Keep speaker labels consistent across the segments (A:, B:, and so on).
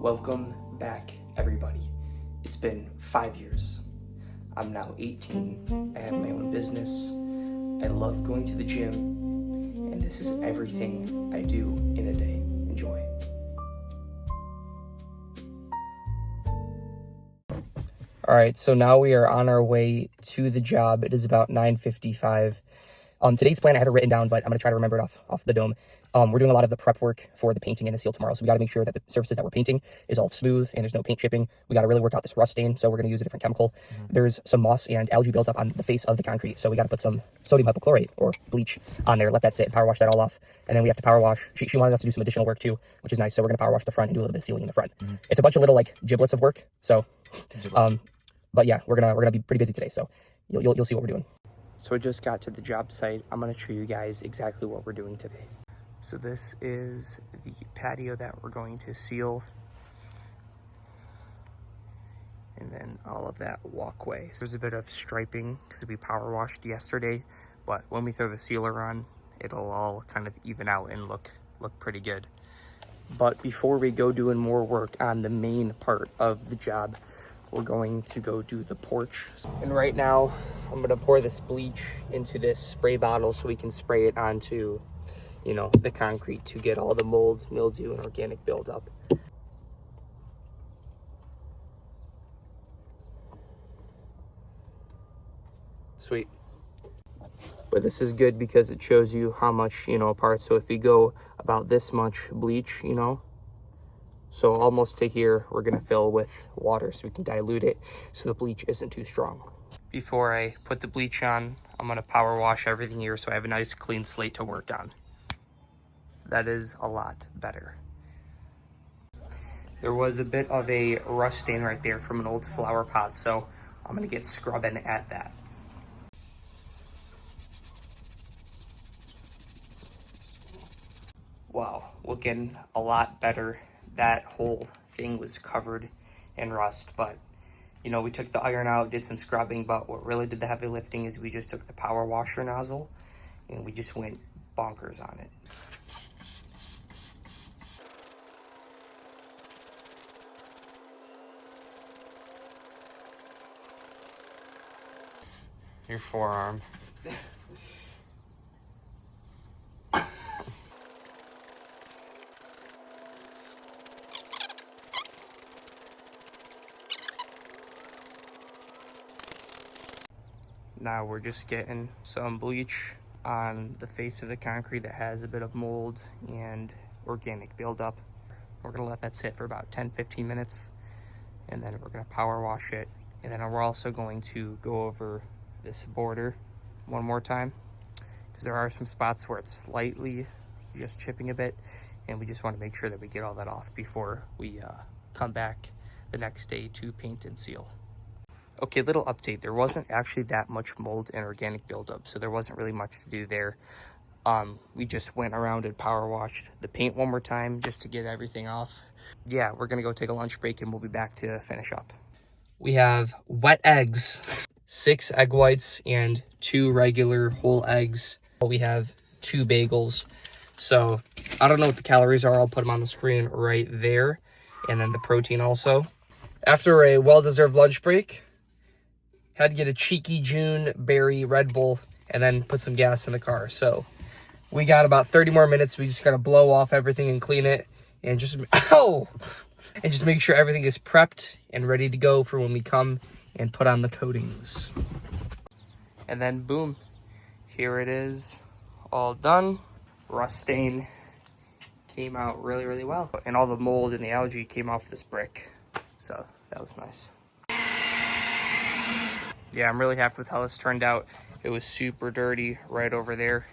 A: Welcome back, everybody. It's been 5 years. I'm now 18. I have my own business. I love going to the gym, and this is everything I do in a day. Enjoy. All right, so now we are on our way to the job. It is about 9:55. Today's plan, I have it written down, but I'm going to try to remember it off the dome. We're doing a lot of the prep work for the painting and the seal tomorrow, so we got to make sure that the surfaces that we're painting is all smooth and there's no paint chipping. We got to really work out this rust stain, so we're going to use a different chemical. There's some moss and algae built up on the face of the concrete, so we got to put some sodium hypochlorite or bleach on there, let that sit, and power wash that all off. And then we have to power wash. She wanted us to do some additional work too, which is nice, so we're going to power wash the front and do a little bit of sealing in the front. It's a bunch of little like giblets of work, so but yeah, we're gonna be pretty busy today, so you'll see what we're doing. So I just got to the job site. I'm going to show you guys exactly what we're doing today. So this is the patio that we're going to seal. And then all of that walkway. So there's a bit of striping because we power washed yesterday, but when we throw the sealer on, it'll all kind of even out and look pretty good. But before we go doing more work on the main part of the job, we're going to go do the porch. And right now, I'm gonna pour this bleach into this spray bottle so we can spray it onto, the concrete to get all the mold, mildew, and organic buildup. Sweet. But this is good because it shows you how much, apart. So if you go about this much bleach, so almost to here, we're gonna fill with water so we can dilute it so the bleach isn't too strong. Before I put the bleach on, I'm gonna power wash everything here so I have a nice clean slate to work on. That is a lot better. There was a bit of a rust stain right there from an old flower pot, so I'm gonna get scrubbing at that. Wow, looking a lot better. That whole thing was covered in rust, but we took the iron out, did some scrubbing, but what really did the heavy lifting is we just took the power washer nozzle and we just went bonkers on it. Your forearm. Now we're just getting some bleach on the face of the concrete that has a bit of mold and organic buildup. We're gonna let that sit for about 10-15 minutes, and then we're gonna power wash it. And then we're also going to go over this border one more time because there are some spots where it's slightly just chipping a bit, and we just want to make sure that we get all that off before we come back the next day to paint and seal. Okay, little update. There wasn't actually that much mold and organic buildup, so there wasn't really much to do there. We just went around and power washed the paint one more time just to get everything off. Yeah, we're gonna go take a lunch break and we'll be back to finish up. We have wet eggs, 6 egg whites and 2 regular whole eggs. We have 2 bagels. So I don't know what the calories are. I'll put them on the screen right there. And then the protein also. After a well-deserved lunch break, had to get a cheeky June berry Red Bull and then put some gas in the car. So we got about 30 more minutes. We just gotta blow off everything and clean it and just make sure everything is prepped and ready to go for when we come and put on the coatings. And then boom, here it is, all done. Rust stain came out really, really well. And all the mold and the algae came off this brick. So that was nice. Yeah, I'm really happy with how this turned out. It was super dirty right over there.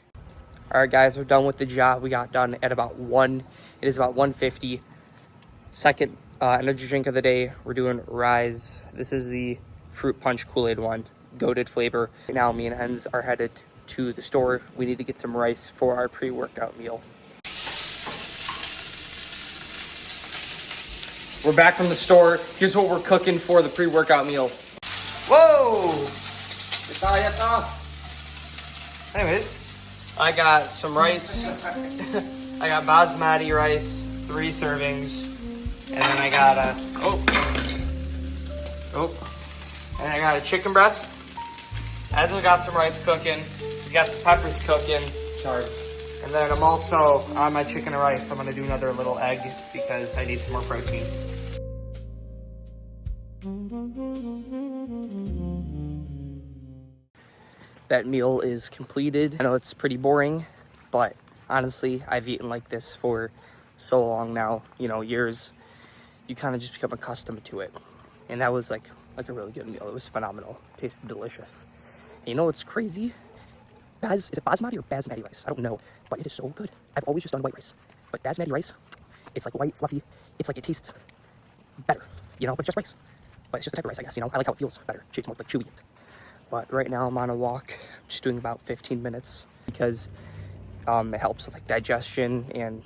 A: All right, guys, we're done with the job. We got done at about 1. It is about 1:50. Second energy drink of the day. We're doing Rise. This is the fruit punch Kool-Aid one, goated flavor. Right now, me and Enz are headed to the store. We need to get some rice for our pre-workout meal. We're back from the store. Here's what we're cooking for the pre-workout meal. Whoa! Anyways, I got some rice. I got basmati rice, 3 servings. And then I got and I got a chicken breast. Edna got some rice cooking. We got some peppers cooking. And then I'm also on my chicken and rice. I'm gonna do another little egg because I need some more protein. That meal is completed. I know it's pretty boring, but honestly, I've eaten like this for so long now, you know, years. You kind of just become accustomed to it. And that was like a really good meal. It was phenomenal. Tasted delicious. And you know what's crazy? Is it basmati or basmati rice? I don't know, but it is so good. I've always just done white rice, but basmati rice, it's like light, fluffy. It's like it tastes better, you know, but it's just rice. But it's just the type of rice, I guess, you know. I like how it feels better. It's more like chewy. But right now I'm on a walk, just doing about 15 minutes because it helps with like digestion and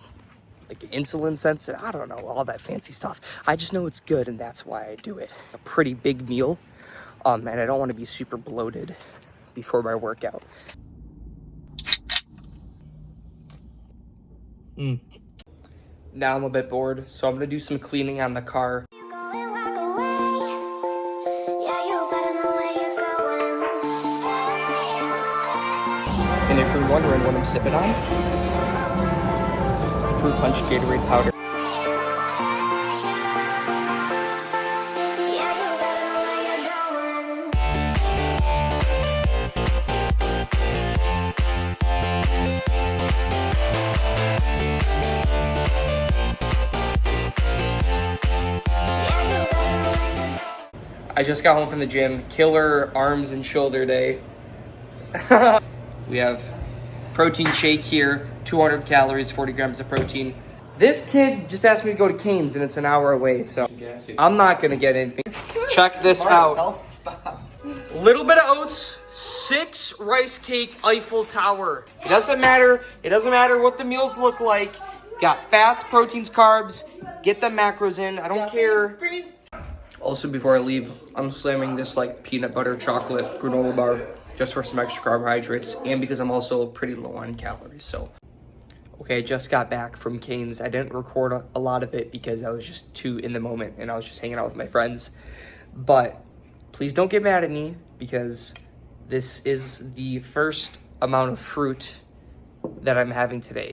A: like insulin sensitive. I don't know, all that fancy stuff. I just know it's good, and that's why I do it. A pretty big meal, and I don't want to be super bloated before my workout. Now I'm a bit bored, so I'm gonna do some cleaning on the car. And if you're wondering what I'm sipping on, Fruit Punch Gatorade powder. I just got home from the gym. Killer arms and shoulder day. We have protein shake here, 200 calories, 40 grams of protein. This kid just asked me to go to Cane's and it's an hour away, so I'm not gonna get anything. Check this out. Little bit of oats, 6 rice cake Eiffel Tower. It doesn't matter what the meals look like. Got fats, proteins, carbs. Get the macros in. I don't care. Also, before I leave, I'm slamming this like peanut butter chocolate granola bar just for some extra carbohydrates and because I'm also pretty low on calories. So, okay, I just got back from Cane's. I didn't record a lot of it because I was just too in the moment and I was just hanging out with my friends. But please don't get mad at me because this is the first amount of fruit that I'm having today.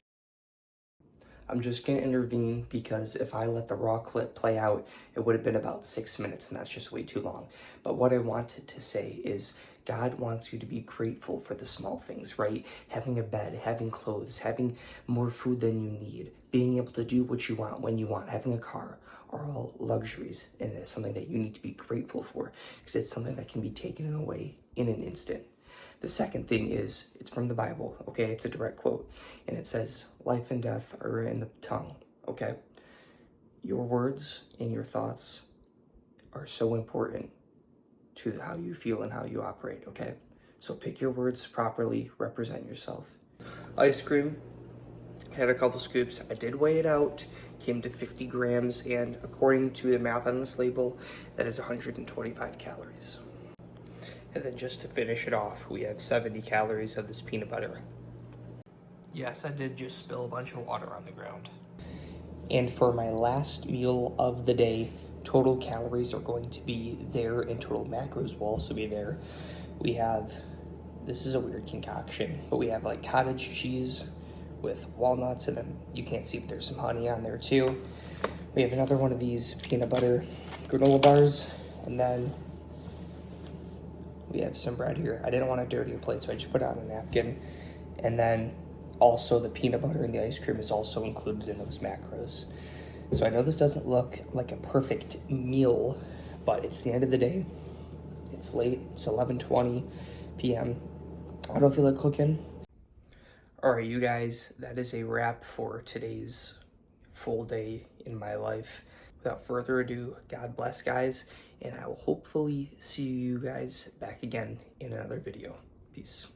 A: I'm just gonna intervene because if I let the raw clip play out, it would have been about 6 minutes and that's just way too long. But what I wanted to say is God wants you to be grateful for the small things, right? Having a bed, having clothes, having more food than you need, being able to do what you want when you want, having a car are all luxuries, and it's something that you need to be grateful for because it's something that can be taken away in an instant. The second thing is, it's from the Bible, okay? It's a direct quote, and it says, life and death are in the tongue, okay? Your words and your thoughts are so important to how you feel and how you operate, okay? So pick your words properly, represent yourself. Ice cream, had a couple scoops. I did weigh it out, came to 50 grams, and according to the math on this label, that is 125 calories. And then just to finish it off, we have 70 calories of this peanut butter. Yes, I did just spill a bunch of water on the ground. And for my last meal of the day, total calories are going to be there and total macros will also be there. We have, this is a weird concoction, but we have like cottage cheese with walnuts, and then you can't see, but there's some honey on there too. We have another one of these peanut butter granola bars, and then we have some bread here. I didn't want to dirty a plate, so I just put it on a napkin. And then also the peanut butter and the ice cream is also included in those macros. So I know this doesn't look like a perfect meal, but it's the end of the day. It's late, it's 11:20 p.m. I don't feel like cooking. All right, you guys, that is a wrap for today's full day in my life. Without further ado, God bless, guys, and I will hopefully see you guys back again in another video. Peace.